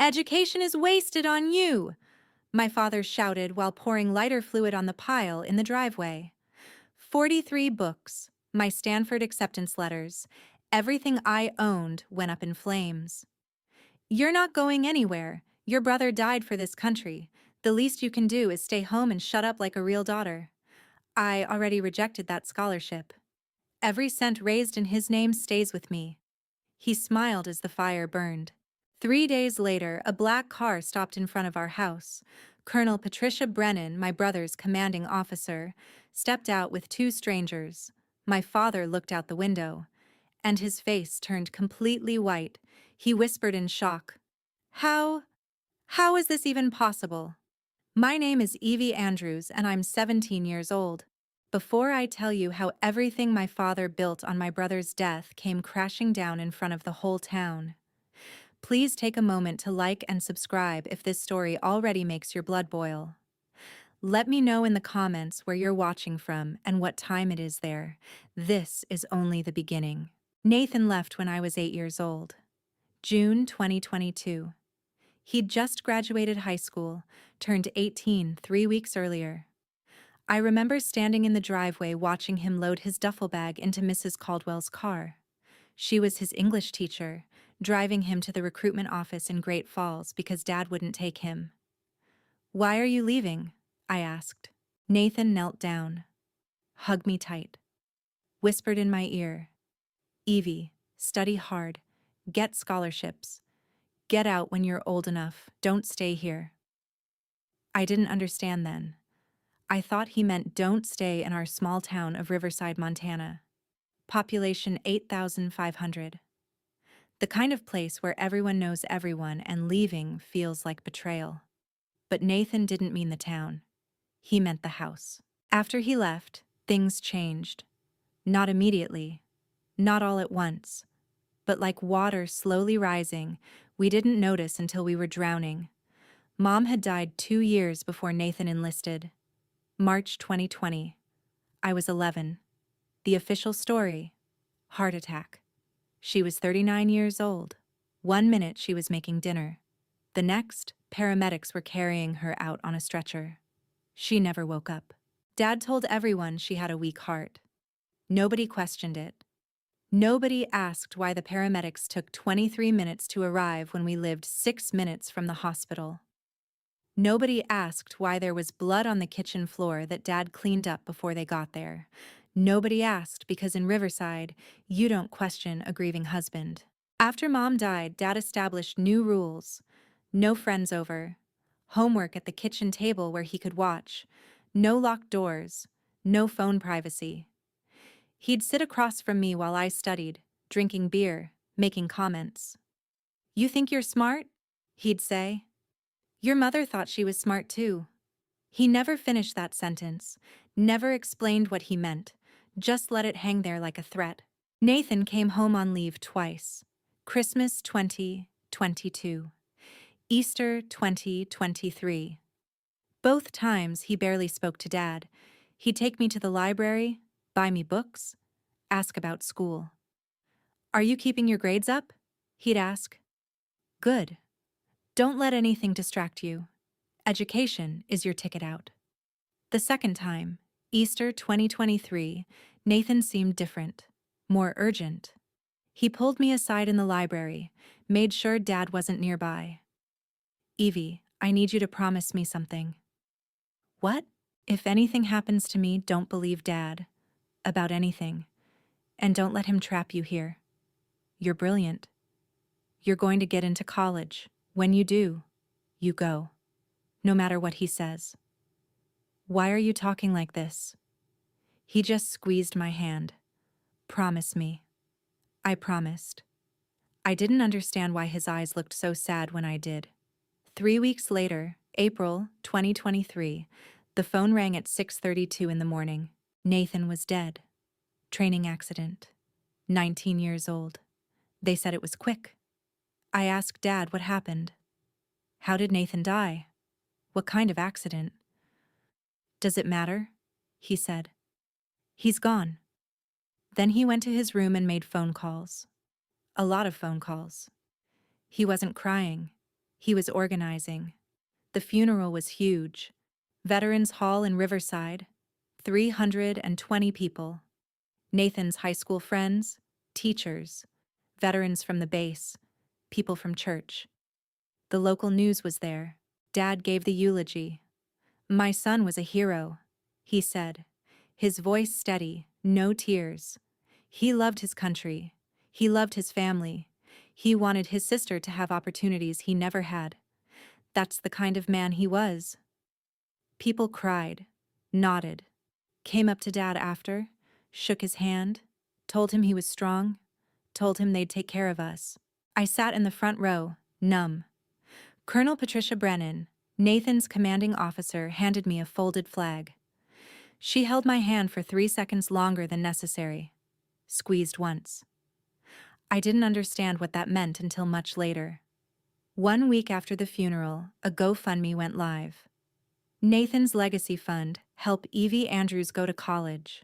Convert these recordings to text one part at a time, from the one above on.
Education is wasted on you, my father shouted while pouring lighter fluid on the pile in the driveway. 43 books, my Stanford acceptance letters, everything I owned went up in flames. You're not going anywhere. Your brother died for this country. The least you can do is stay home and shut up like a real daughter. I already rejected that scholarship. Every cent raised in his name stays with me. He smiled as the fire burned. 3 days later, a black car stopped in front of our house. Colonel Patricia Brennan, my brother's commanding officer, stepped out with two strangers. My father looked out the window, and his face turned completely white. He whispered in shock, How is this even possible? My name is Evie Andrews, and I'm 17 years old. Before I tell you how everything my father built on my brother's death came crashing down in front of the whole town, please take a moment to like and subscribe if this story already makes your blood boil. Let me know in the comments where you're watching from and what time it is there. This is only the beginning. Nathan left when I was 8 years old. June 2022. He'd just graduated high school, turned 18 3 weeks earlier. I remember standing in the driveway watching him load his duffel bag into Mrs. Caldwell's car. She was his English teacher, driving him to the recruitment office in Great Falls because Dad wouldn't take him. "Why are you leaving?" I asked. Nathan knelt down, hugged me tight, whispered in my ear, "Evie, study hard, get scholarships, get out when you're old enough, don't stay here." I didn't understand then. I thought he meant don't stay in our small town of Riverside, Montana. Population 8,500. The kind of place where everyone knows everyone and leaving feels like betrayal. But Nathan didn't mean the town. He meant the house. After he left, things changed. Not immediately, not all at once, but like water slowly rising, we didn't notice until we were drowning. Mom had died 2 years before Nathan enlisted. March 2020. I was 11. The official story: heart attack. She was 39 years old. 1 minute she was making dinner. The next, paramedics were carrying her out on a stretcher. She never woke up. Dad told everyone she had a weak heart. Nobody questioned it. Nobody asked why the paramedics took 23 minutes to arrive when we lived 6 minutes from the hospital. Nobody asked why there was blood on the kitchen floor that Dad cleaned up before they got there. Nobody asked because in Riverside, you don't question a grieving husband. After Mom died, Dad established new rules. No friends over. Homework at the kitchen table where he could watch. No locked doors. No phone privacy. He'd sit across from me while I studied, drinking beer, making comments. "You think you're smart?" he'd say. "Your mother thought she was smart too." He never finished that sentence, never explained what he meant, just let it hang there like a threat. Nathan came home on leave twice. Christmas 2022. Easter 2023. Both times he barely spoke to Dad. He'd take me to the library, buy me books, ask about school. "Are you keeping your grades up?" he'd ask. "Good. Don't let anything distract you. Education is your ticket out." The second time, Easter 2023, Nathan seemed different, more urgent. He pulled me aside in the library, made sure Dad wasn't nearby. "Evie, I need you to promise me something." "What?" "If anything happens to me, don't believe Dad. About anything. And don't let him trap you here. You're brilliant. You're going to get into college. When you do, you go. No matter what he says." "Why are you talking like this?" He just squeezed my hand. "Promise me." I promised. I didn't understand why his eyes looked so sad when I did. 3 weeks later, April 2023, the phone rang at 6:32 in the morning. Nathan was dead. Training accident. 19 years old. They said it was quick. I asked Dad what happened. "How did Nathan die? What kind of accident?" "Does it matter?" he said. "He's gone." Then he went to his room and made phone calls. A lot of phone calls. He wasn't crying. He was organizing. The funeral was huge. Veterans Hall in Riverside, 320 people. Nathan's high school friends, teachers, veterans from the base, people from church. The local news was there. Dad gave the eulogy. "My son was a hero," he said, his voice steady, no tears. He loved his country. He loved his family. He wanted his sister to have opportunities he never had. That's the kind of man he was. People cried, nodded, came up to Dad after, shook his hand, told him he was strong, told him they'd take care of us. I sat in the front row, numb. Colonel Patricia Brennan, Nathan's commanding officer, handed me a folded flag. She held my hand for 3 seconds longer than necessary. Squeezed once. I didn't understand what that meant until much later. 1 week after the funeral, a GoFundMe went live. Nathan's Legacy Fund, help Evie Andrews go to college.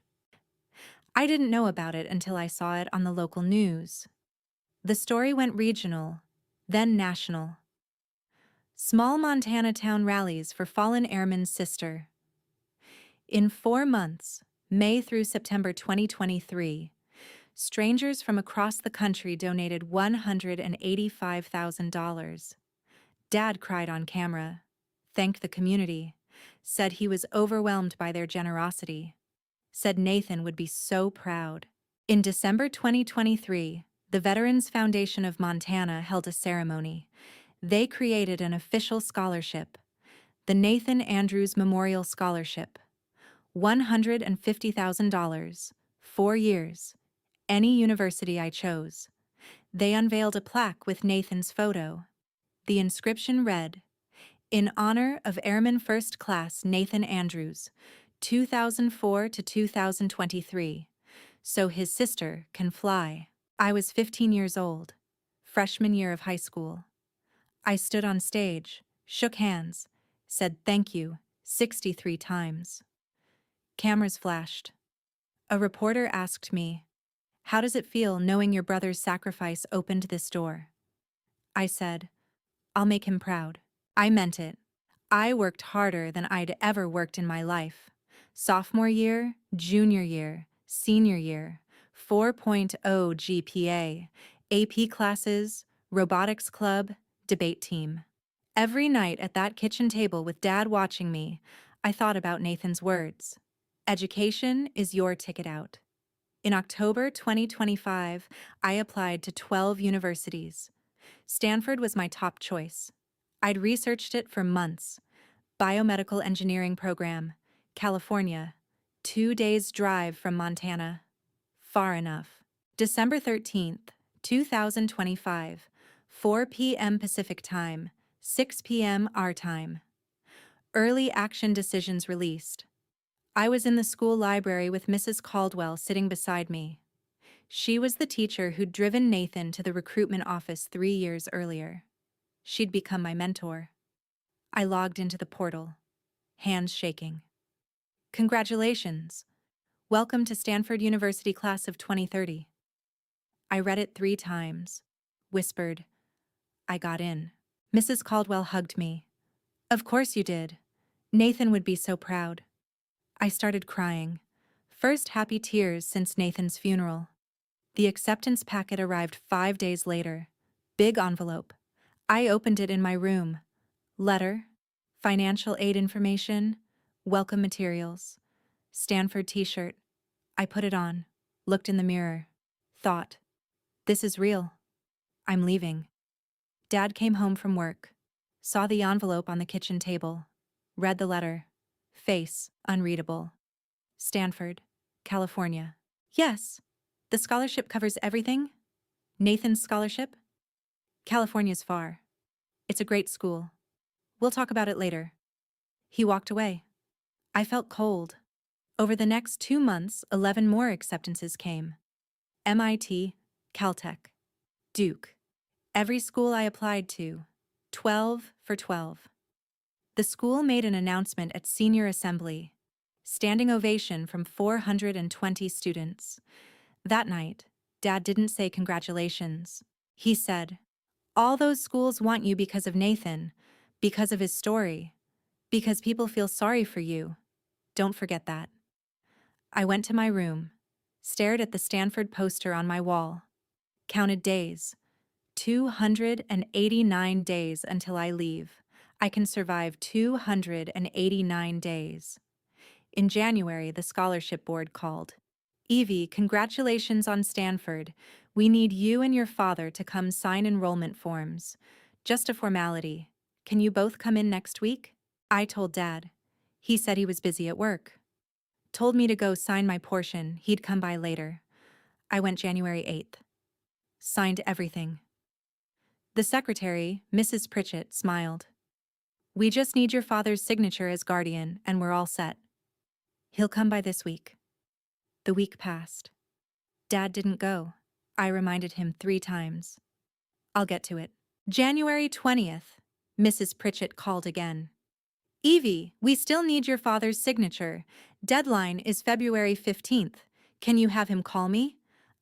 I didn't know about it until I saw it on the local news. The story went regional, then national. Small Montana town rallies for fallen airman's sister. In 4 months, May through September 2023, strangers from across the country donated $185,000. Dad cried on camera, thanked the community, said he was overwhelmed by their generosity, said Nathan would be so proud. In December 2023, the Veterans Foundation of Montana held a ceremony. They created an official scholarship, the Nathan Andrews Memorial Scholarship. $150,000, 4 years, any university I chose. They unveiled a plaque with Nathan's photo. The inscription read, "In honor of Airman First Class Nathan Andrews, 2004 to 2023, so his sister can fly." I was 15 years old, freshman year of high school. I stood on stage, shook hands, said thank you 63 times. Cameras flashed. A reporter asked me, "How does it feel knowing your brother's sacrifice opened this door?" I said, "I'll make him proud." I meant it. I worked harder than I'd ever worked in my life. Sophomore year, junior year, senior year, 4.0 GPA, AP classes, robotics club, debate team. Every night at that kitchen table with Dad watching me, I thought about Nathan's words. Education is your ticket out. In October 2025, I applied to 12 universities. Stanford was my top choice. I'd researched it for months. Biomedical engineering program, California, 2 days drive from Montana. Far enough. December 13th, 2025, 4 p.m. Pacific Time, 6 p.m. our time. Early action decisions released. I was in the school library with Mrs. Caldwell sitting beside me. She was the teacher who'd driven Nathan to the recruitment office 3 years earlier. She'd become my mentor. I logged into the portal, hands shaking. "Congratulations. Welcome to Stanford University Class of 2030. I read it 3 times, whispered, "I got in." Mrs. Caldwell hugged me. "Of course you did. Nathan would be so proud." I started crying. First happy tears since Nathan's funeral. The acceptance packet arrived 5 days later. Big envelope. I opened it in my room. Letter, financial aid information, welcome materials, Stanford t-shirt. I put it on, looked in the mirror, thought, this is real. I'm leaving. Dad came home from work, saw the envelope on the kitchen table, read the letter, face unreadable. Stanford, California. Yes, the scholarship covers everything. Nathan's scholarship? California's far. It's a great school. We'll talk about it later. He walked away. I felt cold. Over the next 2 months, 11 more acceptances came. MIT, Caltech, Duke. Every school I applied to. 12 for 12. The school made an announcement at senior assembly. Standing ovation from 420 students. That night, Dad didn't say congratulations. He said, All those schools want you because of Nathan, because of his story, because people feel sorry for you. Don't forget that. I went to my room, stared at the Stanford poster on my wall, counted days. 289 days until I leave. I can survive 289 days. In January, the scholarship board called. Evie, congratulations on Stanford. We need you and your father to come sign enrollment forms. Just a formality. Can you both come in next week? I told Dad. He said he was busy at work. Told me to go sign my portion, he'd come by later. I went January 8th. Signed everything. The secretary, Mrs. Pritchett, smiled. We just need your father's signature as guardian, and we're all set. He'll come by this week. The week passed. Dad didn't go. I reminded him 3 times. I'll get to it. January 20th. Mrs. Pritchett called again. Evie, we still need your father's signature. Deadline is February 15th. Can you have him call me?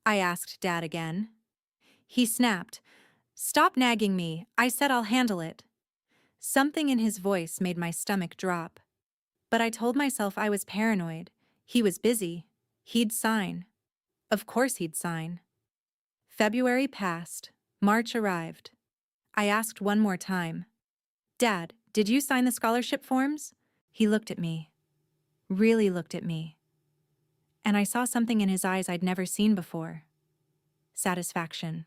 I asked Dad again. He snapped. Stop nagging me. I said I'll handle it. Something in his voice made my stomach drop. But I told myself I was paranoid. He was busy. He'd sign. Of course he'd sign. February passed. March arrived. I asked one more time. Dad, did you sign the scholarship forms? He looked at me. Really looked at me. And I saw something in his eyes I'd never seen before. Satisfaction.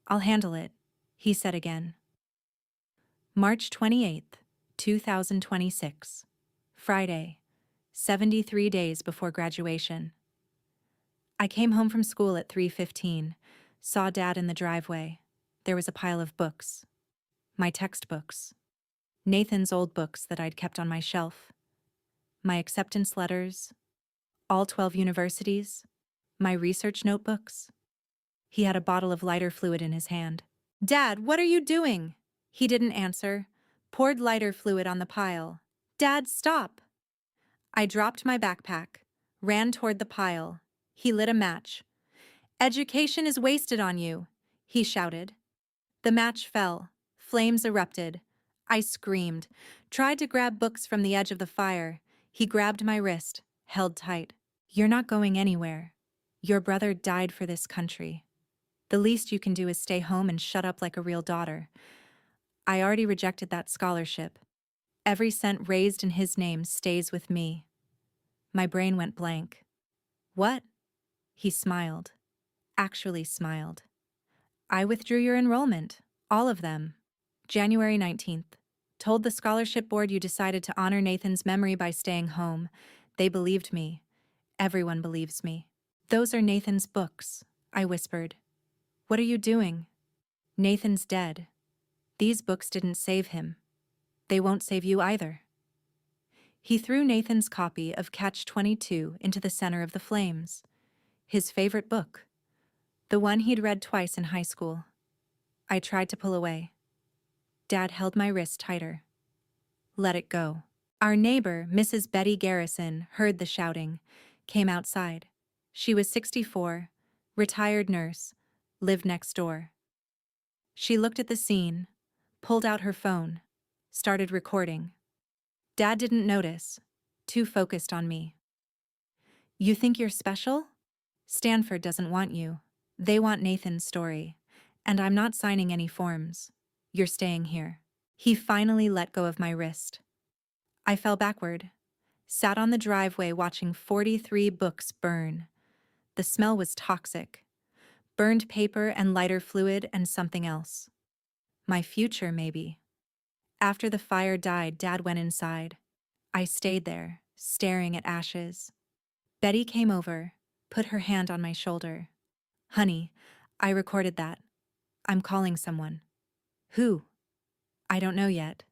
I'll handle it, he said again. March 28th, 2026. Friday, 73 days before graduation. I came home from school at 3:15, saw Dad in the driveway. There was a pile of books. My textbooks. Nathan's old books that I'd kept on my shelf. My acceptance letters. All 12 universities. My research notebooks. He had a bottle of lighter fluid in his hand. Dad, what are you doing? He didn't answer. Poured lighter fluid on the pile. Dad, stop! I dropped my backpack, ran toward the pile. He lit a match. Education is wasted on you, he shouted. The match fell. Flames erupted. I screamed, tried to grab books from the edge of the fire. He grabbed my wrist, held tight. You're not going anywhere. Your brother died for this country. The least you can do is stay home and shut up like a real daughter. I already rejected that scholarship. Every cent raised in his name stays with me. My brain went blank. What? He smiled. Actually smiled. I withdrew your enrollment. All of them. January 19th. Told the scholarship board you decided to honor Nathan's memory by staying home. They believed me. Everyone believes me. Those are Nathan's books, I whispered. What are you doing? Nathan's dead. These books didn't save him. They won't save you either. He threw Nathan's copy of Catch-22 into the center of the flames. His favorite book. The one he'd read twice in high school. I tried to pull away. Dad held my wrist tighter. Let it go. Our neighbor, Mrs. Betty Garrison, heard the shouting, came outside. She was 64, retired nurse, lived next door. She looked at the scene, pulled out her phone, started recording. Dad didn't notice, too focused on me. You think you're special? Stanford doesn't want you. They want Nathan's story. And I'm not signing any forms. You're staying here. He finally let go of my wrist. I fell backward, sat on the driveway watching 43 books burn. The smell was toxic. Burned paper and lighter fluid and something else. My future, maybe. After the fire died, Dad went inside. I stayed there, staring at ashes. Betty came over, put her hand on my shoulder. Honey, I recorded that. I'm calling someone. Who? I don't know yet.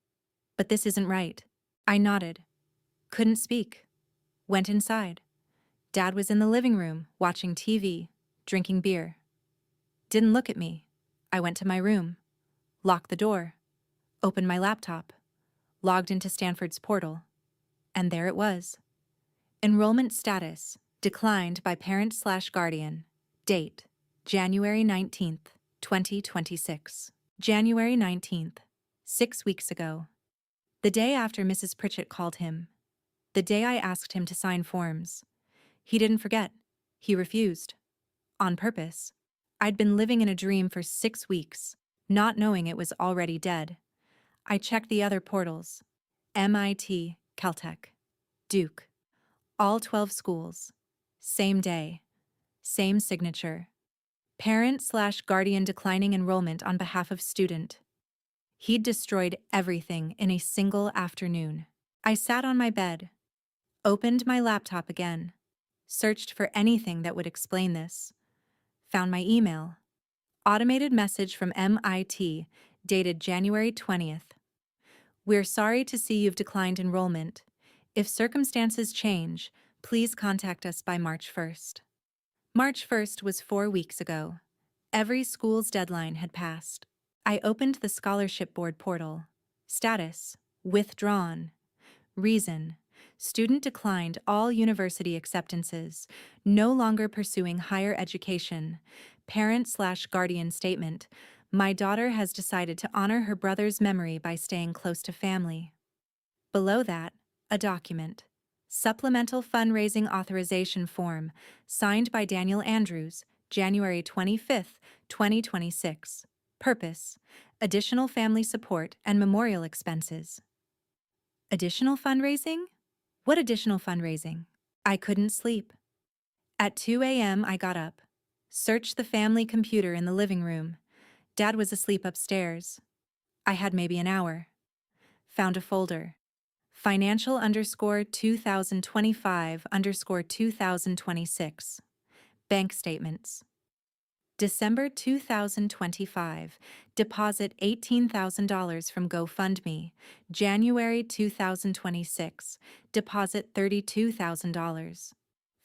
But this isn't right. I nodded. Couldn't speak. Went inside. Dad was in the living room, watching TV, drinking beer. Didn't look at me. I went to my room, locked the door, opened my laptop, logged into Stanford's portal. And there it was. Enrollment status, declined by parent/guardian. Date, January 19th, 2026. January 19th, 6 weeks ago. The day after Mrs. Pritchett called him. The day I asked him to sign forms. He didn't forget. He refused. On purpose. I'd been living in a dream for 6 weeks, not knowing it was already dead. I checked the other portals. MIT, Caltech, Duke. All 12 schools. Same day. Same signature. Parent/guardian declining enrollment on behalf of student. He'd destroyed everything in a single afternoon. I sat on my bed, opened my laptop again, searched for anything that would explain this. Found my email. Automated message from MIT, dated January 20th. We're sorry to see you've declined enrollment. If circumstances change, please contact us by March 1st. March 1st was 4 weeks ago. Every school's deadline had passed. I opened the scholarship board portal. Status: withdrawn. Reason: student declined all university acceptances, no longer pursuing higher education. Parent/guardian statement: my daughter has decided to honor her brother's memory by staying close to family. Below that, a document. Supplemental Fundraising Authorization Form, signed by Daniel Andrews, January 25, 2026. Purpose: additional family support and memorial expenses. Additional fundraising? What additional fundraising? I couldn't sleep. At 2 a.m. I got up, searched the family computer in the living room. Dad was asleep upstairs. I had maybe an hour. Found a folder. Financial_2025_2026. Bank statements. December 2025. Deposit $18,000 from GoFundMe. January 2026. Deposit $32,000.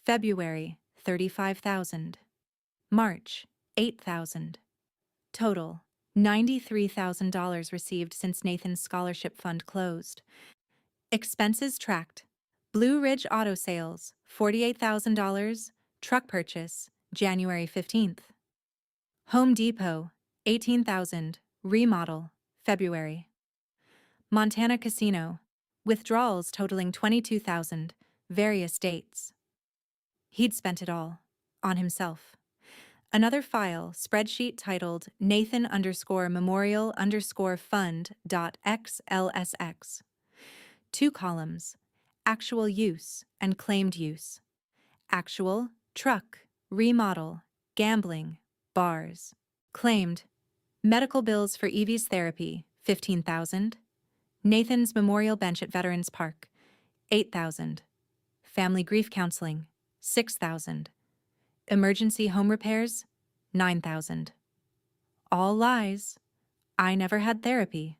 February, $35,000. March, $8,000. Total, $93,000 received since Nathan's scholarship fund closed. Expenses tracked. Blue Ridge Auto Sales, $48,000. Truck purchase, January 15th. Home Depot, $18,000. Remodel, February. Montana Casino, withdrawals totaling $22,000. Various dates. He'd spent it all. On himself. Another file, spreadsheet titled Nathan_memorial_fund.xlsx. 2 columns, actual use and claimed use. Actual, truck, remodel, gambling, bars. Claimed, medical bills for Evie's therapy, $15,000. Nathan's memorial bench at Veterans Park, $8,000. Family grief counseling, $6,000. Emergency home repairs, $9,000. All lies. I never had therapy.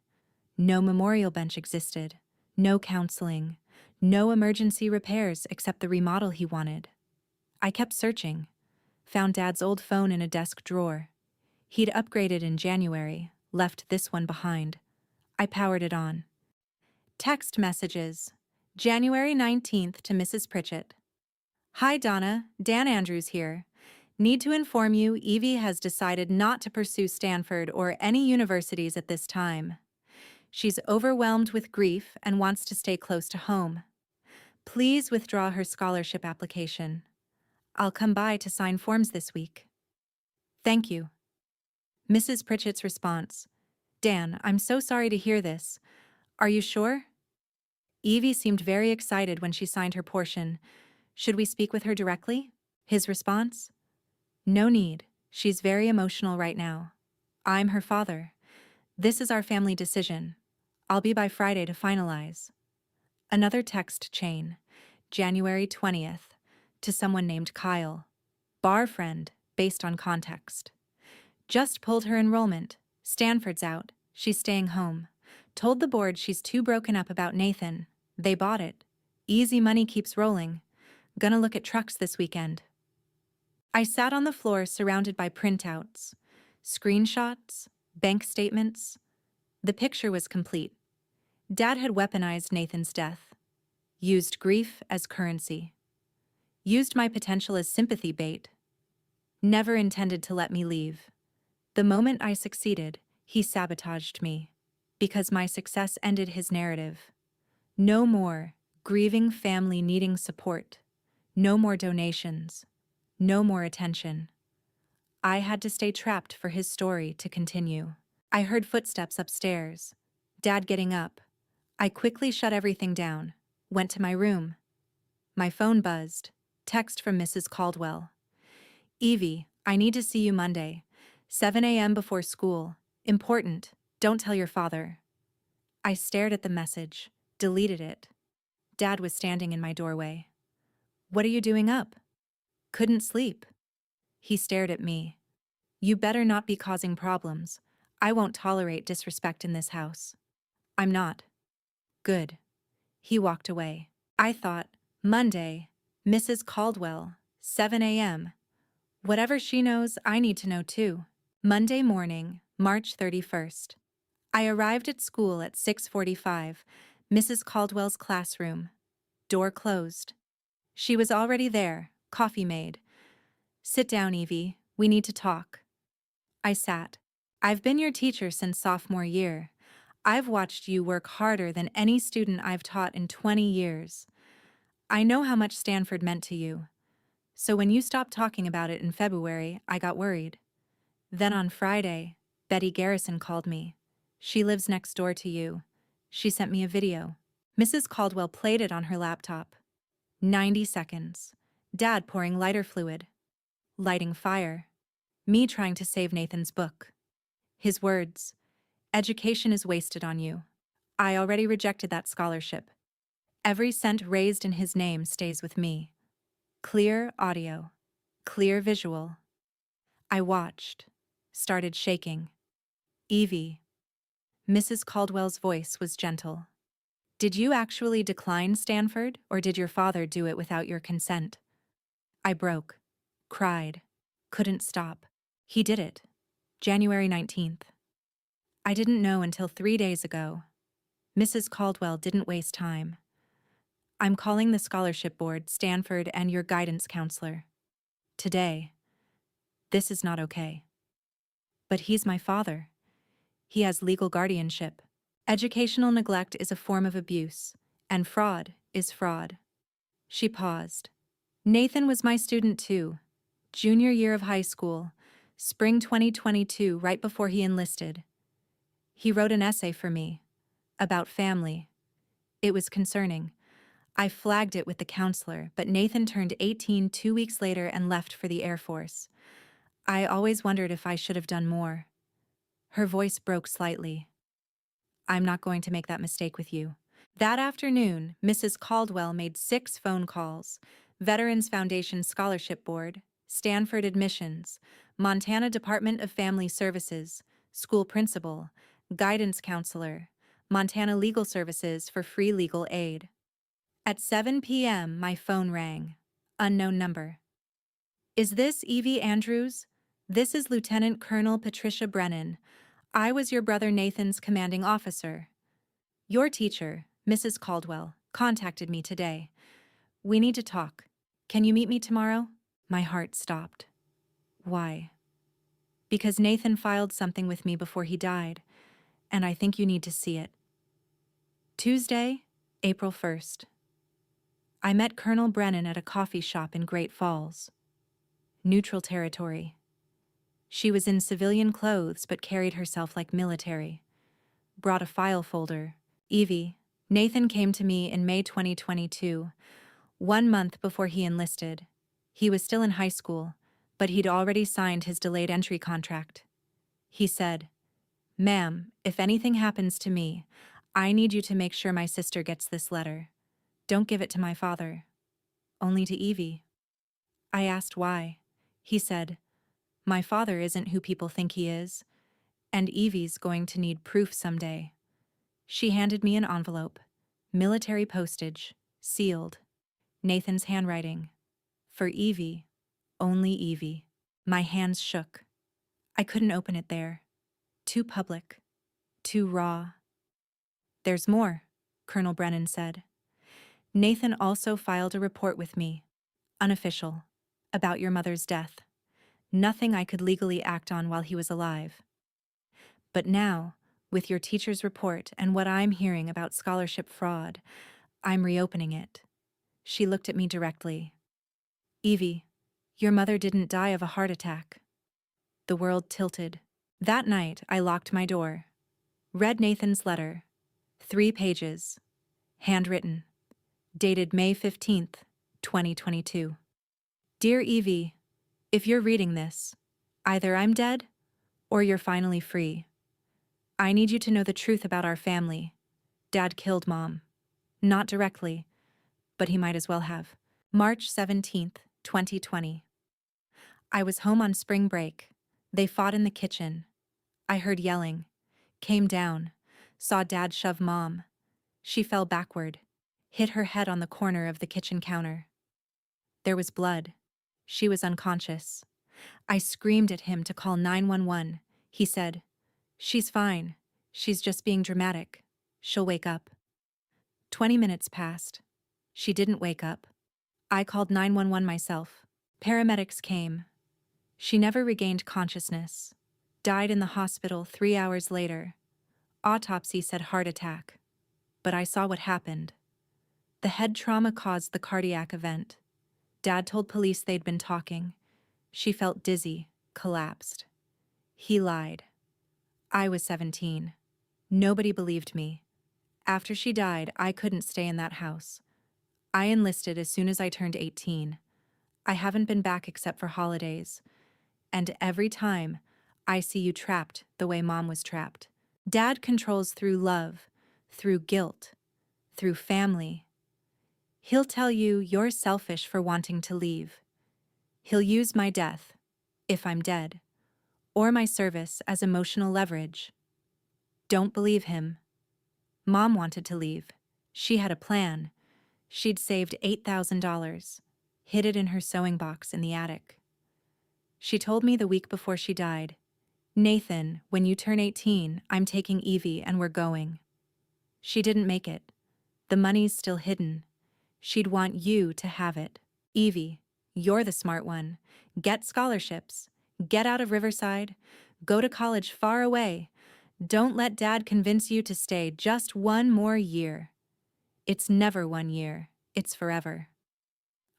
No memorial bench existed. No counseling. No emergency repairs except the remodel he wanted. I kept searching. Found Dad's old phone in a desk drawer. He'd upgraded in January, left this one behind. I powered it on. Text messages. January 19th to Mrs. Pritchett. Hi Donna, Dan Andrews here. Need to inform you Evie has decided not to pursue Stanford or any universities at this time. She's overwhelmed with grief and wants to stay close to home. Please withdraw her scholarship application. I'll come by to sign forms this week. Thank you. Mrs. Pritchett's response. Dan, I'm so sorry to hear this. Are you sure? Evie seemed very excited when she signed her portion. Should we speak with her directly? His response? No need. She's very emotional right now. I'm her father. This is our family decision. I'll be by Friday to finalize. Another text chain. January 20th. To someone named Kyle. Bar friend, based on context. Just pulled her enrollment. Stanford's out. She's staying home. Told the board she's too broken up about Nathan. They bought it. Easy money keeps rolling. Gonna look at trucks this weekend. I sat on the floor surrounded by printouts, screenshots, bank statements. The picture was complete. Dad had weaponized Nathan's death. Used grief as currency. Used my potential as sympathy bait. Never intended to let me leave. The moment I succeeded, He sabotaged me because my success ended his narrative. No more grieving family needing support. No more donations. No more attention. I had to stay trapped for his story to continue. I heard footsteps upstairs. Dad getting up. I quickly shut everything down, went to my room. My phone buzzed. Text from Mrs. Caldwell. Evie, I need to see you Monday. 7 a.m. before school. Important. Don't tell your father. I stared at the message, deleted it. Dad was standing in my doorway. What are you doing up? Couldn't sleep. He stared at me. You better not be causing problems. I won't tolerate disrespect in this house. I'm not. Good. He walked away. I thought, Monday, Mrs. Caldwell, 7 a.m. Whatever she knows, I need to know too. Monday morning, March 31st. I arrived at school at 6:45, Mrs. Caldwell's classroom. Door closed. She was already there, coffee made. Sit down, Evie. We need to talk. I sat. I've been your teacher since sophomore year. I've watched you work harder than any student I've taught in 20 years. I know how much Stanford meant to you. So when you stopped talking about it in February, I got worried. Then on Friday, Betty Garrison called me. She lives next door to you. She sent me a video. Mrs. Caldwell played it on her laptop. 90 seconds. Dad pouring lighter fluid. Lighting fire. Me trying to save Nathan's book. His words. Education is wasted on you. I already rejected that scholarship. Every cent raised in his name stays with me. Clear audio. Clear visual. I watched. Started shaking. Evie. Mrs. Caldwell's voice was gentle. Did you actually decline Stanford, or did your father do it without your consent? I broke. Cried. Couldn't stop. He did it. January 19th. I didn't know until 3 days ago. Mrs. Caldwell didn't waste time. I'm calling the scholarship board, Stanford, and your guidance counselor. Today. This is not okay. But he's my father. He has legal guardianship. Educational neglect is a form of abuse, and fraud is fraud. She paused. Nathan was my student too. Junior year of high school, spring 2022, right before he enlisted. He wrote an essay for me, about family. It was concerning. I flagged it with the counselor, but Nathan turned 18 2 weeks later and left for the Air Force. I always wondered if I should have done more. Her voice broke slightly. I'm not going to make that mistake with you. That afternoon, Mrs. Caldwell made 6 phone calls. Veterans Foundation Scholarship Board, Stanford Admissions, Montana Department of Family Services, school principal, guidance counselor, Montana Legal Services for free legal aid. At 7 p.m., my phone rang. Unknown number. Is this Evie Andrews? This is Lieutenant Colonel Patricia Brennan. I was your brother Nathan's commanding officer. Your teacher, Mrs. Caldwell, contacted me today. We need to talk. Can you meet me tomorrow? My heart stopped. Why? Because Nathan filed something with me before he died, and I think you need to see it. Tuesday, April 1st. I met Colonel Brennan at a coffee shop in Great Falls. Neutral territory. She was in civilian clothes but carried herself like military. Brought a file folder. Evie, Nathan came to me in May 2022, 1 month before he enlisted. He was still in high school, but he'd already signed his delayed entry contract. He said, "Ma'am, if anything happens to me, I need you to make sure my sister gets this letter. Don't give it to my father. Only to Evie." I asked why. He said, "My father isn't who people think he is, and Evie's going to need proof someday." She handed me an envelope. Military postage. Sealed. Nathan's handwriting. For Evie. Only Evie. My hands shook. I couldn't open it there. Too public. Too raw. "There's more," Colonel Brennan said. "Nathan also filed a report with me. Unofficial. About your mother's death. Nothing I could legally act on while he was alive. But now, with your teacher's report and what I'm hearing about scholarship fraud, I'm reopening it. She looked at me directly. Evie, your mother didn't die of a heart attack. The world tilted. That night, I locked my door, read Nathan's letter, 3 pages, handwritten, dated May 15th, 2022. Dear Evie, if you're reading this, either I'm dead or you're finally free. I need you to know the truth about our family. Dad killed Mom. Not directly, but he might as well have. March 17th, 2020. I was home on spring break. They fought in the kitchen. I heard yelling. Came down. Saw Dad shove Mom. She fell backward. Hit her head on the corner of the kitchen counter. There was blood. She was unconscious. I screamed at him to call 911. He said, "She's fine. She's just being dramatic. She'll wake up." 20 minutes passed. She didn't wake up. I called 911 myself. Paramedics came. She never regained consciousness. Died in the hospital 3 hours later. Autopsy said heart attack. But I saw what happened. The head trauma caused the cardiac event. Dad told police they'd been talking. She felt dizzy, collapsed. He lied. I was 17. Nobody believed me. After she died, I couldn't stay in that house. I enlisted as soon as I turned 18. I haven't been back except for holidays. And every time, I see you trapped the way Mom was trapped. Dad controls through love, through guilt, through family. He'll tell you you're selfish for wanting to leave. He'll use my death, if I'm dead, or my service as emotional leverage. Don't believe him. Mom wanted to leave. She had a plan. She'd saved $8,000, hid it in her sewing box in the attic. She told me the week before she died, "Nathan, when you turn 18, I'm taking Evie and we're going." She didn't make it. The money's still hidden. She'd want you to have it. Evie, you're the smart one. Get scholarships. Get out of Riverside. Go to college far away. Don't let Dad convince you to stay just one more year. It's never 1 year. It's forever.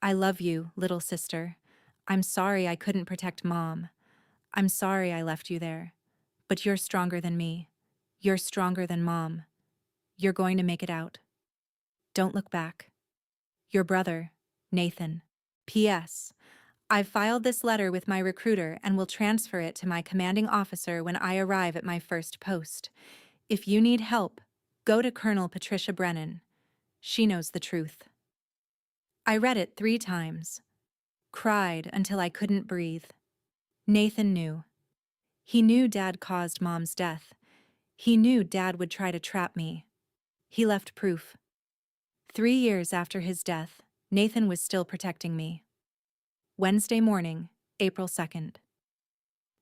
I love you, little sister. I'm sorry I couldn't protect Mom. I'm sorry I left you there. But you're stronger than me. You're stronger than Mom. You're going to make it out. Don't look back. Your brother, Nathan. P.S. I've filed this letter with my recruiter and will transfer it to my commanding officer when I arrive at my first post. If you need help, go to Colonel Patricia Brennan. She knows the truth. I read it 3 times. Cried until I couldn't breathe. Nathan knew. He knew Dad caused Mom's death. He knew Dad would try to trap me. He left proof. 3 years after his death, Nathan was still protecting me. Wednesday morning, April 2nd.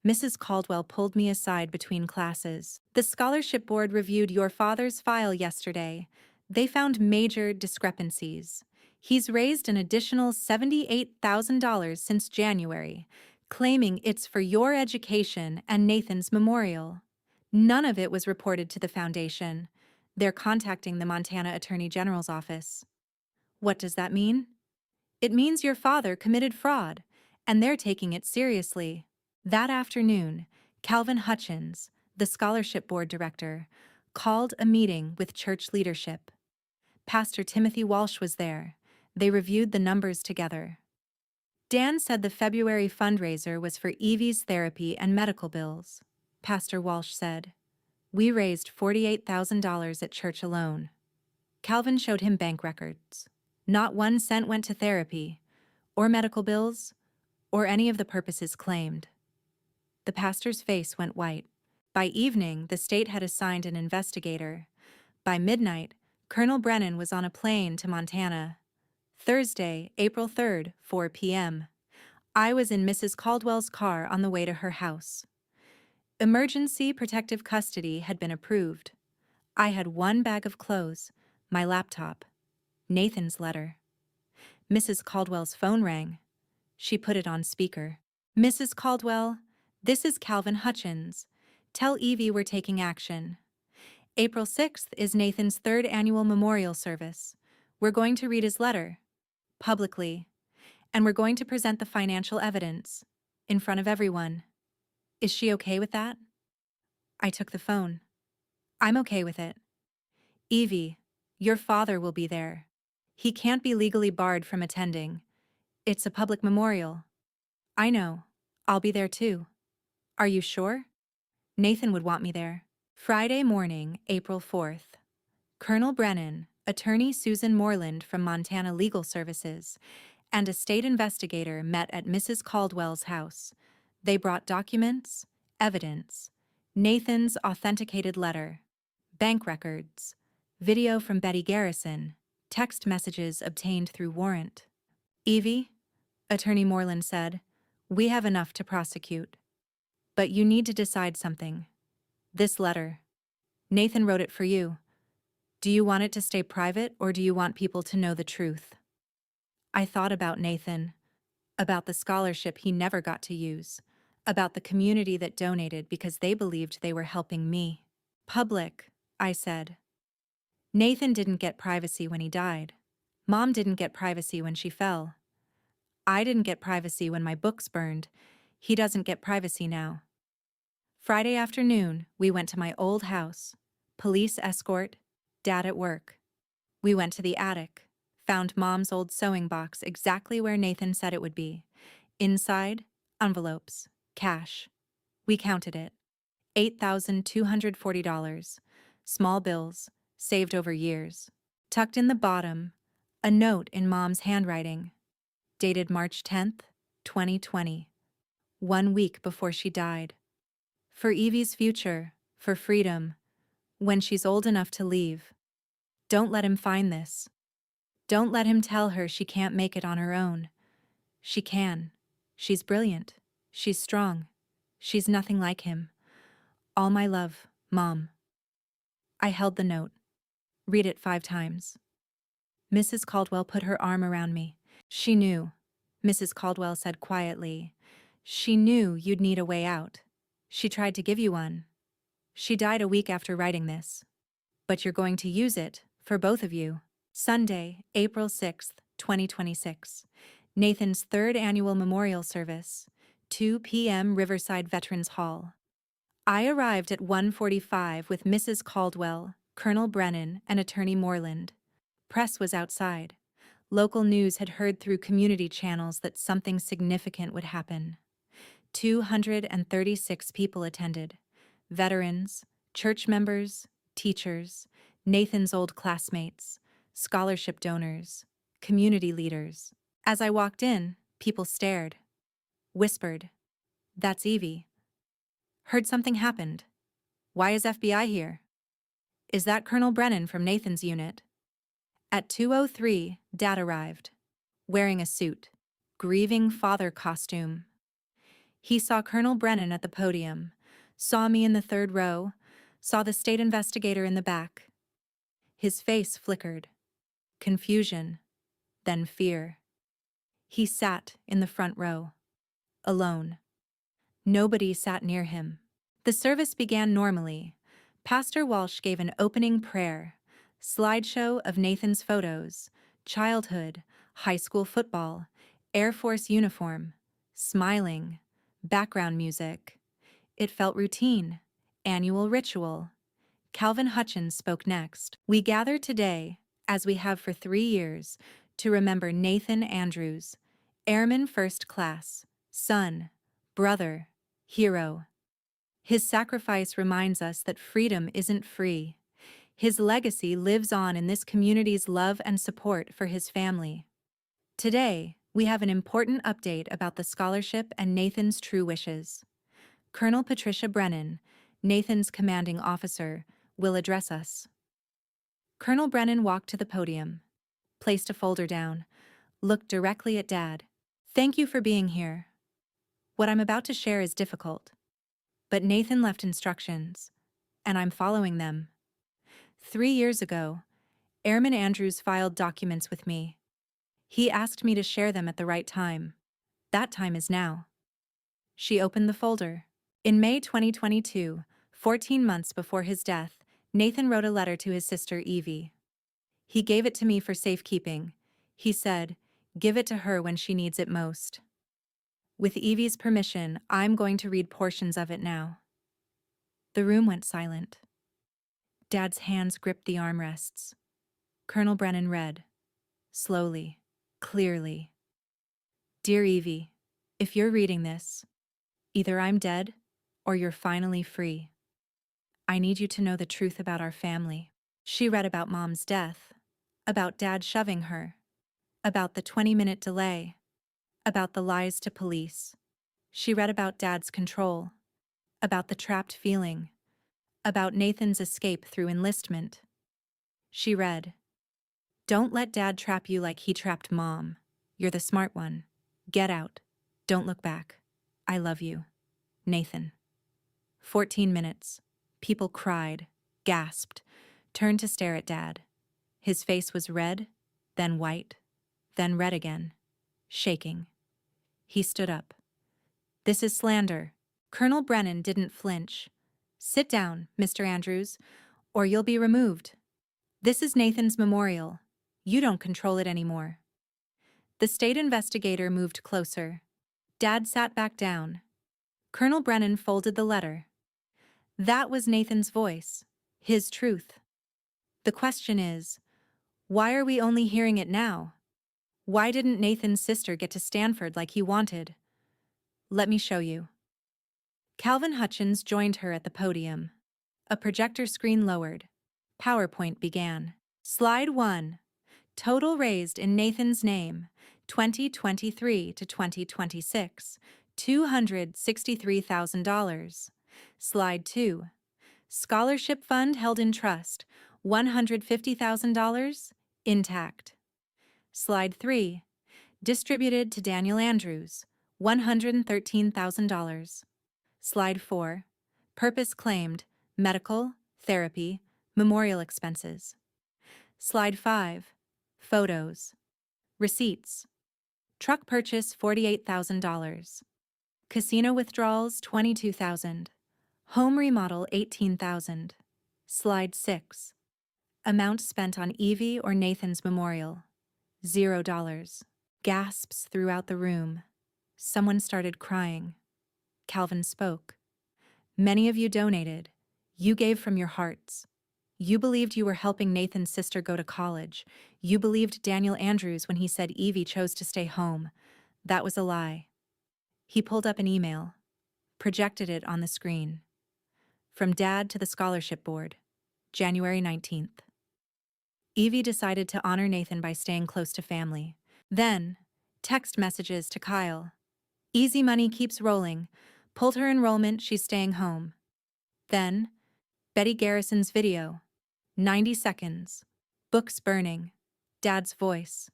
Mrs. Caldwell pulled me aside between classes. The scholarship board reviewed your father's file yesterday. They found major discrepancies. He's raised an additional $78,000 since January, claiming it's for your education and Nathan's memorial. None of it was reported to the foundation. They're contacting the Montana Attorney General's office. What does that mean? It means your father committed fraud, and they're taking it seriously. That afternoon, Calvin Hutchins, the scholarship board director, called a meeting with church leadership. Pastor Timothy Walsh was there. They reviewed the numbers together. Dan said the February fundraiser was for Evie's therapy and medical bills. Pastor Walsh said, "We raised $48,000 at church alone." Calvin showed him bank records. Not 1 cent went to therapy, or medical bills, or any of the purposes claimed. The pastor's face went white. By evening, the state had assigned an investigator. By midnight, Colonel Brennan was on a plane to Montana. Thursday, April 3rd, 4 p.m. I was in Mrs. Caldwell's car on the way to her house. Emergency protective custody had been approved. I had 1 bag of clothes, my laptop, Nathan's letter. Mrs. Caldwell's phone rang. She put it on speaker. "Mrs. Caldwell, this is Calvin Hutchins. Tell Evie we're taking action. April 6th is Nathan's third annual memorial service. We're going to read his letter, publicly, and we're going to present the financial evidence, in front of everyone. Is she okay with that? I took the phone. I'm okay with it. Evie, your father will be there. He can't be legally barred from attending. It's a public memorial. I know. I'll be there too. Are you sure? Nathan would want me there. Friday morning, April 4th. Colonel Brennan, attorney Susan Moreland from Montana Legal Services, and a state investigator met at Mrs. Caldwell's house. They brought documents, evidence, Nathan's authenticated letter, bank records, video from Betty Garrison, text messages obtained through warrant. Evie, Attorney Moreland said, we have enough to prosecute. But you need to decide something. This letter. Nathan wrote it for you. Do you want it to stay private or do you want people to know the truth? I thought about Nathan, about the scholarship he never got to use, about the community that donated because they believed they were helping me. Public, I said. Nathan didn't get privacy when he died. Mom didn't get privacy when she fell. I didn't get privacy when my books burned. He doesn't get privacy now. Friday afternoon, we went to my old house. Police escort, Dad at work. We went to the attic, found Mom's old sewing box exactly where Nathan said it would be. Inside, envelopes, cash. We counted it. $8,240. Small bills, saved over years. Tucked in the bottom, a note in Mom's handwriting. Dated March 10th, 2020. 1 week before she died. For Evie's future, for freedom, when she's old enough to leave. Don't let him find this. Don't let him tell her she can't make it on her own. She can. She's brilliant. She's strong. She's nothing like him. All my love, Mom. I held the note. Read it 5 times. Mrs. Caldwell put her arm around me. She knew, Mrs. Caldwell said quietly. She knew you'd need a way out. She tried to give you one. She died a week after writing this. But you're going to use it, for both of you. Sunday, April 6th, 2026. Nathan's third annual memorial service, 2 p.m. Riverside Veterans Hall. I arrived at 1:45 with Mrs. Caldwell, Colonel Brennan, and Attorney Moreland. Press was outside. Local news had heard through community channels that something significant would happen. 236 people attended. Veterans, church members, teachers, Nathan's old classmates, scholarship donors, community leaders. As I walked in, people stared. Whispered, "That's Evie. Heard something happened. Why is FBI here? Is that Colonel Brennan from Nathan's unit?" At 2:03, Dad arrived, wearing a suit, grieving father costume. He saw Colonel Brennan at the podium, saw me in the 3rd row, saw the state investigator in the back. His face flickered. Confusion, then fear. He sat in the front row, alone. Nobody sat near him. The service began normally. Pastor Walsh gave an opening prayer, slideshow of Nathan's photos, childhood, high school football, Air Force uniform, smiling, background music. It felt routine, annual ritual. Calvin Hutchins spoke next. We gather today, as we have for 3 years, to remember Nathan Andrews, Airman First Class, son, brother, hero. His sacrifice reminds us that freedom isn't free. His legacy lives on in this community's love and support for his family. Today, we have an important update about the scholarship and Nathan's true wishes. Colonel Patricia Brennan, Nathan's commanding officer, will address us. Colonel Brennan walked to the podium, placed a folder down, looked directly at Dad. Thank you for being here. What I'm about to share is difficult, but Nathan left instructions, and I'm following them. 3 years ago, Airman Andrews filed documents with me. He asked me to share them at the right time. That time is now. She opened the folder. In May 2022, 14 months before his death, Nathan wrote a letter to his sister Evie. He gave it to me for safekeeping. He said, "Give it to her when she needs it most." With Evie's permission, I'm going to read portions of it now. The room went silent. Dad's hands gripped the armrests. Colonel Brennan read, slowly, clearly. Dear Evie, if you're reading this, either I'm dead or you're finally free. I need you to know the truth about our family. She read about Mom's death, about Dad shoving her, about the 20-minute delay, about the lies to police. She read about Dad's control, about the trapped feeling, about Nathan's escape through enlistment. She read, "Don't let Dad trap you like he trapped Mom. You're the smart one. Get out. Don't look back. I love you. Nathan." 14 minutes. People cried, gasped, turned to stare at Dad. His face was red, then white, then red again, shaking. He stood up. "This is slander." Colonel Brennan didn't flinch. "Sit down, Mr. Andrews, or you'll be removed. This is Nathan's memorial. You don't control it anymore." The state investigator moved closer. Dad sat back down. Colonel Brennan folded the letter. That was Nathan's voice, his truth. The question is, why are we only hearing it now? Why didn't Nathan's sister get to Stanford like he wanted? Let me show you. Calvin Hutchins joined her at the podium. A projector screen lowered. PowerPoint began. Slide 1. Total raised in Nathan's name, 2023 to 2026, $263,000. Slide 2. Scholarship fund held in trust, $150,000, intact. Slide 3. Distributed to Daniel Andrews, $113,000. Slide 4. Purpose claimed, medical, therapy, memorial expenses. Slide 5. Photos. Receipts. Truck purchase $48,000. Casino withdrawals $22,000. Home remodel $18,000. Slide 6. Amount spent on Evie or Nathan's memorial $0. Gasps throughout the room. Someone started crying. Calvin spoke. Many of you donated. You gave from your hearts. You believed you were helping Nathan's sister go to college. You believed Daniel Andrews when he said Evie chose to stay home. That was a lie. He pulled up an email, projected it on the screen. From Dad to the Scholarship Board, January 19th. Evie decided to honor Nathan by staying close to family. Then, text messages to Kyle. Easy money keeps rolling. Pulled her enrollment, she's staying home. Then, Betty Garrison's video. 90 seconds. Books burning. Dad's voice.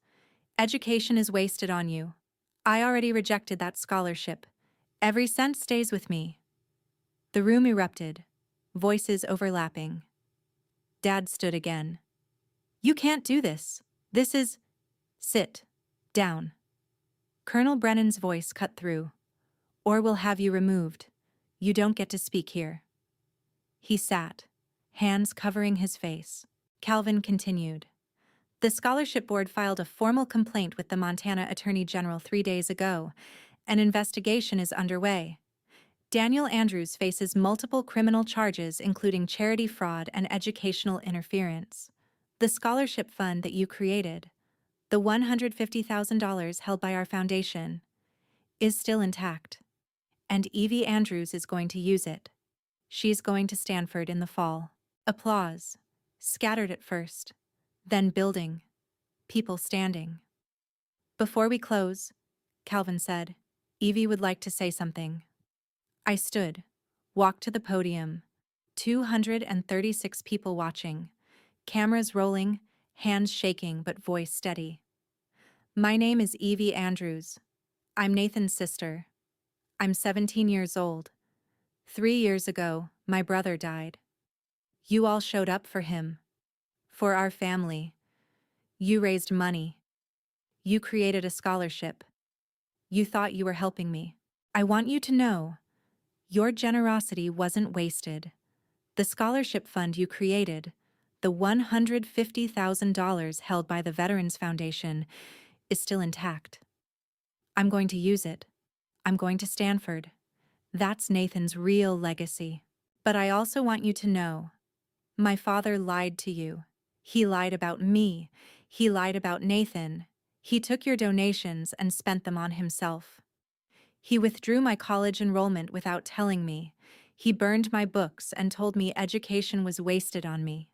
Education is wasted on you. I already rejected that scholarship. Every cent stays with me. The room erupted. Voices overlapping. Dad stood again. You can't do this. This is... Sit. Down. Colonel Brennan's voice cut through. Or we'll have you removed. You don't get to speak here. He sat, hands covering his face. Calvin continued. The Scholarship Board filed a formal complaint with the Montana Attorney General 3 days ago. An investigation is underway. Daniel Andrews faces multiple criminal charges including charity fraud and educational interference. The scholarship fund that you created, the $150,000 held by our foundation, is still intact. And Evie Andrews is going to use it. She's going to Stanford in the fall. Applause. Scattered at first. Then building. People standing. Before we close, Calvin said, Evie would like to say something. I stood, walked to the podium. 236 people watching. Cameras rolling, hands shaking but voice steady. My name is Evie Andrews. I'm Nathan's sister. I'm 17 years old. 3 years ago, my brother died. You all showed up for him. For our family. You raised money. You created a scholarship. You thought you were helping me. I want you to know, your generosity wasn't wasted. The scholarship fund you created, the $150,000 held by the Veterans Foundation, is still intact. I'm going to use it. I'm going to Stanford. That's Nathan's real legacy. But I also want you to know, my father lied to you. He lied about me. He lied about Nathan. He took your donations and spent them on himself. He withdrew my college enrollment without telling me. He burned my books and told me education was wasted on me.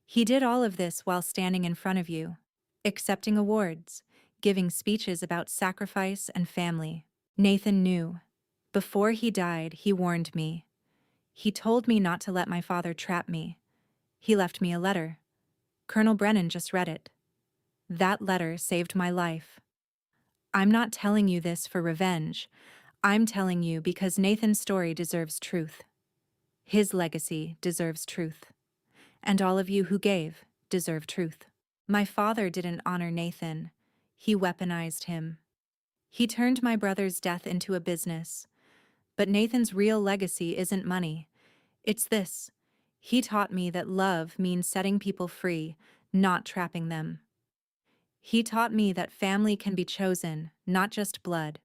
He did all of this while standing in front of you, accepting awards, giving speeches about sacrifice and family. Nathan knew. Before he died, he warned me. He told me not to let my father trap me. He left me a letter. Colonel Brennan just read it. That letter saved my life. I'm not telling you this for revenge. I'm telling you because Nathan's story deserves truth. His legacy deserves truth. And all of you who gave deserve truth. My father didn't honor Nathan. He weaponized him. He turned my brother's death into a business. But Nathan's real legacy isn't money. It's this. He taught me that love means setting people free, not trapping them. He taught me that family can be chosen, not just blood.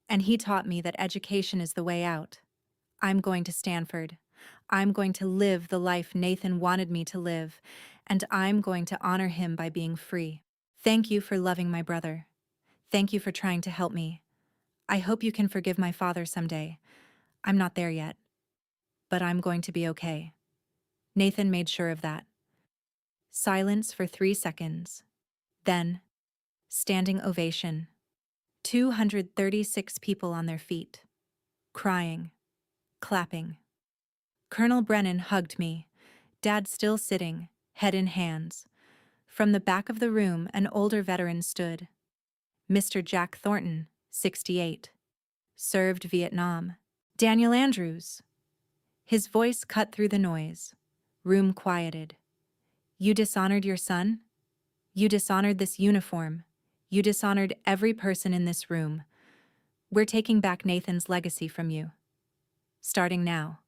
And he taught me that education is the way out. I'm going to Stanford. I'm going to live the life Nathan wanted me to live, and I'm going to honor him by being free. Thank you for loving my brother. Thank you for trying to help me. I hope you can forgive my father someday. I'm not there yet. But I'm going to be okay. Nathan made sure of that. Silence for 3 seconds. Then, standing ovation. 236 people on their feet. Crying. Clapping. Colonel Brennan hugged me, Dad still sitting, head in hands. From the back of the room, an older veteran stood. Mr. Jack Thornton, 68. Served Vietnam. Daniel Andrews. His voice cut through the noise. Room quieted. You dishonored your son? You dishonored this uniform. You dishonored every person in this room. We're taking back Nathan's legacy from you. Starting now.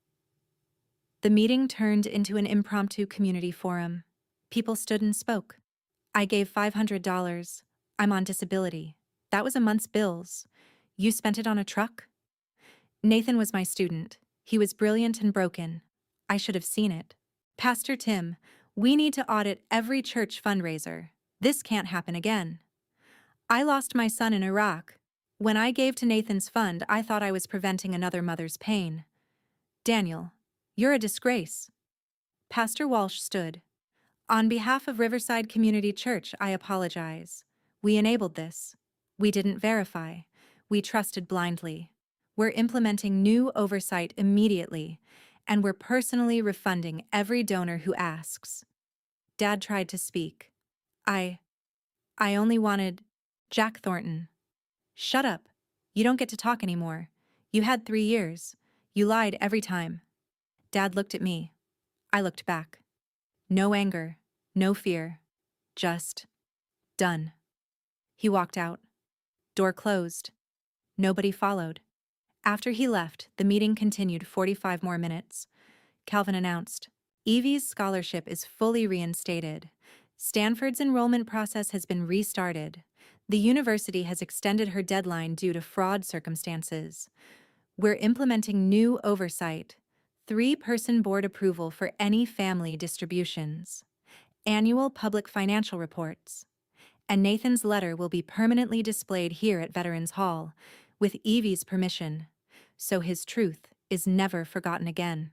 The meeting turned into an impromptu community forum. People stood and spoke. I gave $500. I'm on disability. That was a month's bills. You spent it on a truck? Nathan was my student. He was brilliant and broken. I should have seen it. Pastor Tim, we need to audit every church fundraiser. This can't happen again. I lost my son in Iraq. When I gave to Nathan's fund, I thought I was preventing another mother's pain. Daniel, you're a disgrace. Pastor Walsh stood. On behalf of Riverside Community Church, I apologize. We enabled this. We didn't verify. We trusted blindly. We're implementing new oversight immediately, and we're personally refunding every donor who asks. Dad tried to speak. I only wanted Jack Thornton. Shut up. You don't get to talk anymore. You had 3 years. You lied every time. Dad looked at me. I looked back. No anger, no fear. Just done. He walked out. Door closed. Nobody followed. After he left, the meeting continued 45 more minutes. Calvin announced, Evie's scholarship is fully reinstated. Stanford's enrollment process has been restarted. The university has extended her deadline due to fraud circumstances. We're implementing new oversight. 3-person board approval for any family distributions. Annual public financial reports. And Nathan's letter will be permanently displayed here at Veterans Hall, with Evie's permission, so his truth is never forgotten again.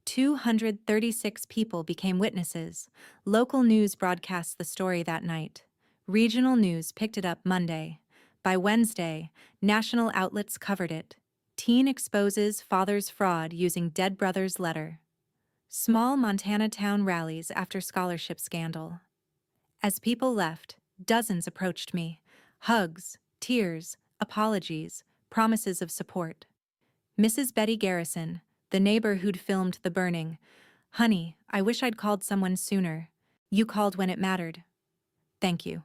236 people became witnesses. Local news broadcast the story that night. Regional news picked it up Monday. By Wednesday, national outlets covered it. Teen exposes father's fraud using dead brother's letter. Small Montana town rallies after scholarship scandal. As people left, dozens approached me. Hugs, tears, apologies, promises of support. Mrs. Betty Garrison, the neighbor who'd filmed the burning. Honey, I wish I'd called someone sooner. You called when it mattered. Thank you.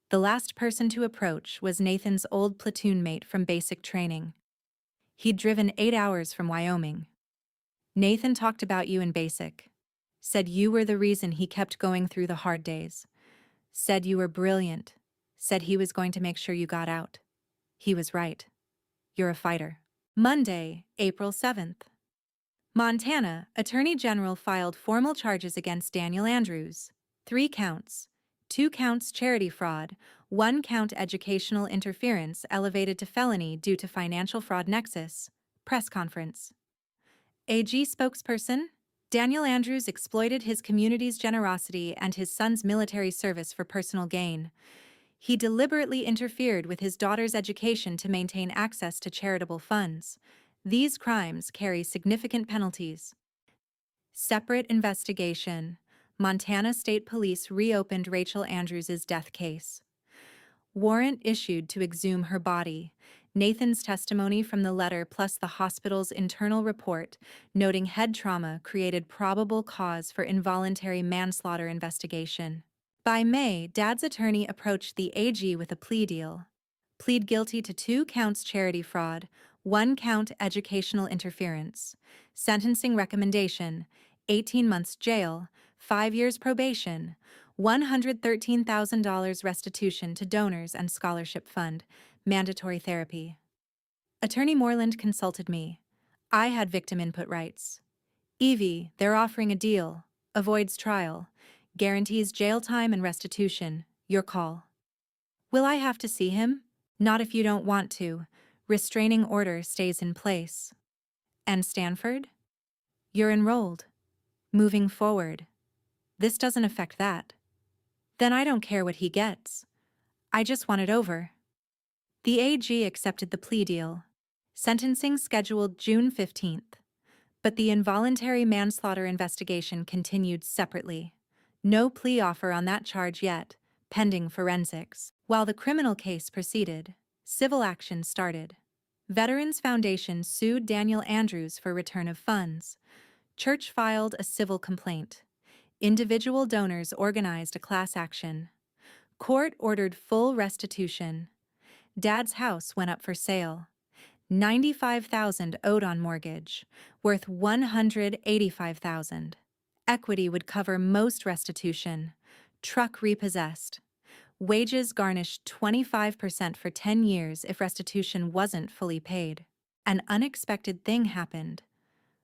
The last person to approach was Nathan's old platoon mate from basic training. He'd driven 8 hours from Wyoming. Nathan talked about you in basic. Said you were the reason he kept going through the hard days. Said you were brilliant. Said he was going to make sure you got out. He was right. You're a fighter. Monday, April 7th. Montana Attorney General filed formal charges against Daniel Andrews. 3 counts. 2 counts charity fraud, 1 count educational interference elevated to felony due to financial fraud nexus. Press conference. AG spokesperson? Daniel Andrews exploited his community's generosity and his son's military service for personal gain. He deliberately interfered with his daughter's education to maintain access to charitable funds. These crimes carry significant penalties. Separate investigation. Montana State Police reopened Rachel Andrews' death case. Warrant issued to exhume her body. Nathan's testimony from the letter plus the hospital's internal report noting head trauma created probable cause for involuntary manslaughter investigation. By May, Dad's attorney approached the AG with a plea deal. Plead guilty to 2 counts charity fraud, 1 count educational interference. Sentencing recommendation: 18 months jail, 5 years probation, $113,000 restitution to donors and scholarship fund, mandatory therapy. Attorney Moreland consulted me. I had victim input rights. Evie, they're offering a deal. Avoids trial. Guarantees jail time and restitution. Your call. Will I have to see him? Not if you don't want to. Restraining order stays in place. And Stanford? You're enrolled. Moving forward. This doesn't affect that. Then I don't care what he gets. I just want it over. The AG accepted the plea deal. Sentencing scheduled June 15th. But the involuntary manslaughter investigation continued separately. No plea offer on that charge yet, pending forensics. While the criminal case proceeded, civil action started. Veterans Foundation sued Daniel Andrews for return of funds. Church filed a civil complaint. Individual donors organized a class action. Court ordered full restitution. Dad's house went up for sale. $95,000 owed on mortgage, worth $185,000. Equity would cover most restitution. Truck repossessed. Wages garnished 25% for 10 years if restitution wasn't fully paid. An unexpected thing happened.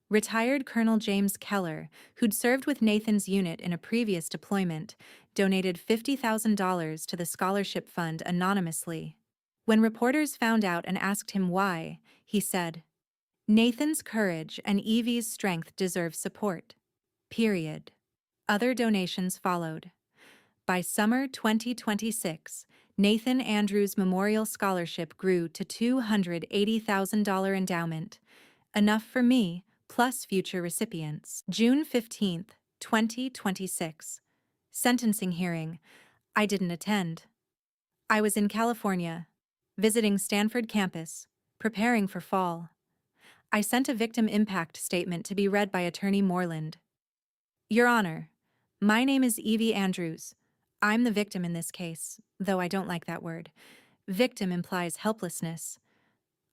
Retired Colonel James Keller, who'd served with Nathan's unit in a previous deployment, donated $50,000 to the scholarship fund anonymously. When reporters found out and asked him why, he said, "Nathan's courage and Evie's strength deserve support. Period." Other donations followed. By summer 2026, Nathan Andrews' Memorial Scholarship grew to $280,000 endowment, enough for me, plus future recipients. June 15th, 2026. Sentencing hearing. I didn't attend. I was in California, visiting Stanford campus, preparing for fall. I sent a victim impact statement to be read by Attorney Moreland. Your Honor, my name is Evie Andrews. I'm the victim in this case, though I don't like that word. Victim implies helplessness.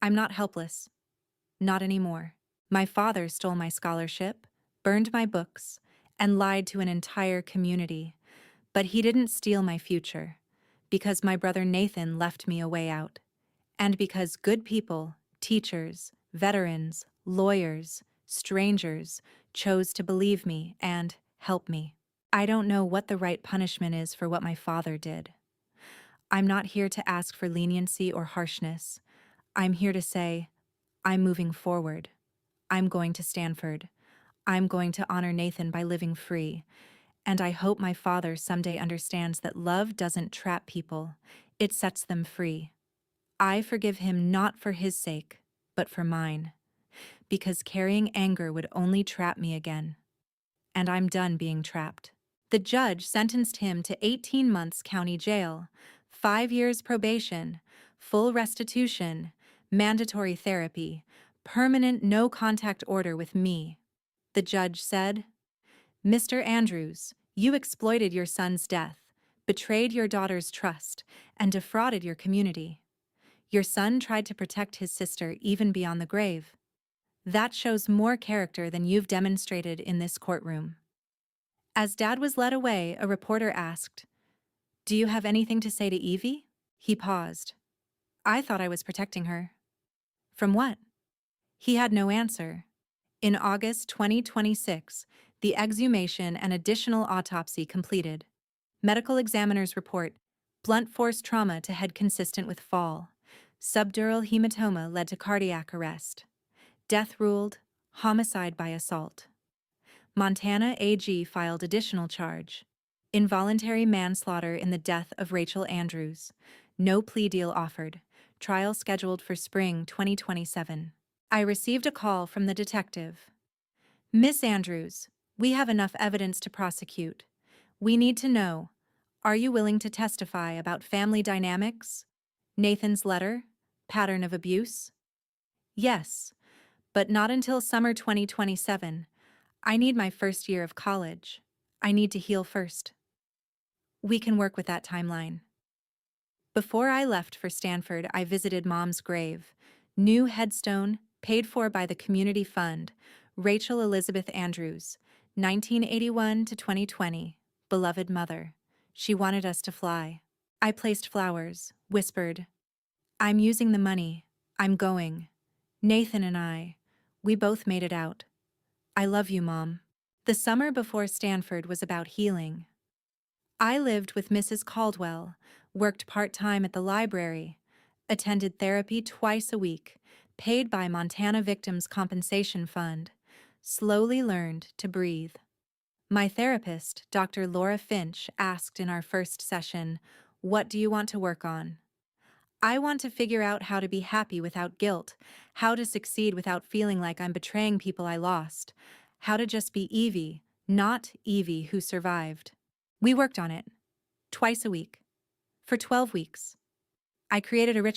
I'm not helpless. Not anymore. My father stole my scholarship, burned my books, and lied to an entire community. But he didn't steal my future, because my brother Nathan left me a way out. And because good people, teachers, veterans, lawyers, strangers, chose to believe me and help me. I don't know what the right punishment is for what my father did. I'm not here to ask for leniency or harshness. I'm here to say, I'm moving forward. I'm going to Stanford. I'm going to honor Nathan by living free. And I hope my father someday understands that love doesn't trap people. It sets them free. I forgive him not for his sake, but for mine. Because carrying anger would only trap me again. And I'm done being trapped. The judge sentenced him to 18 months county jail, 5 years probation, full restitution, mandatory therapy, permanent no-contact order with me. The judge said, "Mr. Andrews, you exploited your son's death, betrayed your daughter's trust, and defrauded your community. Your son tried to protect his sister even beyond the grave. That shows more character than you've demonstrated in this courtroom. As Dad was led away, a reporter asked, "Do you have anything to say to Evie?" He paused. "I thought I was protecting her." "From what?" He had no answer. In August 2026, the exhumation and additional autopsy completed. Medical examiner's report: blunt force trauma to head consistent with fall. Subdural hematoma led to cardiac arrest. Death ruled homicide by assault. Montana AG filed additional charge: involuntary manslaughter in the death of Rachel Andrews. No plea deal offered. Trial scheduled for spring 2027. I received a call from the detective. "Miss Andrews, we have enough evidence to prosecute. We need to know, are you willing to testify about family dynamics? Nathan's letter? Pattern of abuse?" "Yes, but not until summer 2027. I need my first year of college. I need to heal first." "We can work with that timeline." Before I left for Stanford, I visited Mom's grave. New headstone, paid for by the Community Fund. Rachel Elizabeth Andrews, 1981 to 2020. Beloved mother. She wanted us to fly. I placed flowers, whispered, "I'm using the money. I'm going. Nathan and we both made it out. I love you, Mom." The summer before Stanford was about healing. I lived with Mrs. Caldwell, worked part-time at the library, attended therapy twice a week, paid by Montana Victims Compensation Fund, slowly learned to breathe. My therapist, Dr. Laura Finch, asked in our first session, "What do you want to work on?" "I want to figure out how to be happy without guilt, how to succeed without feeling like I'm betraying people I lost, how to just be Evie, not Evie who survived." We worked on it, twice a week, for 12 weeks. I created a ritual.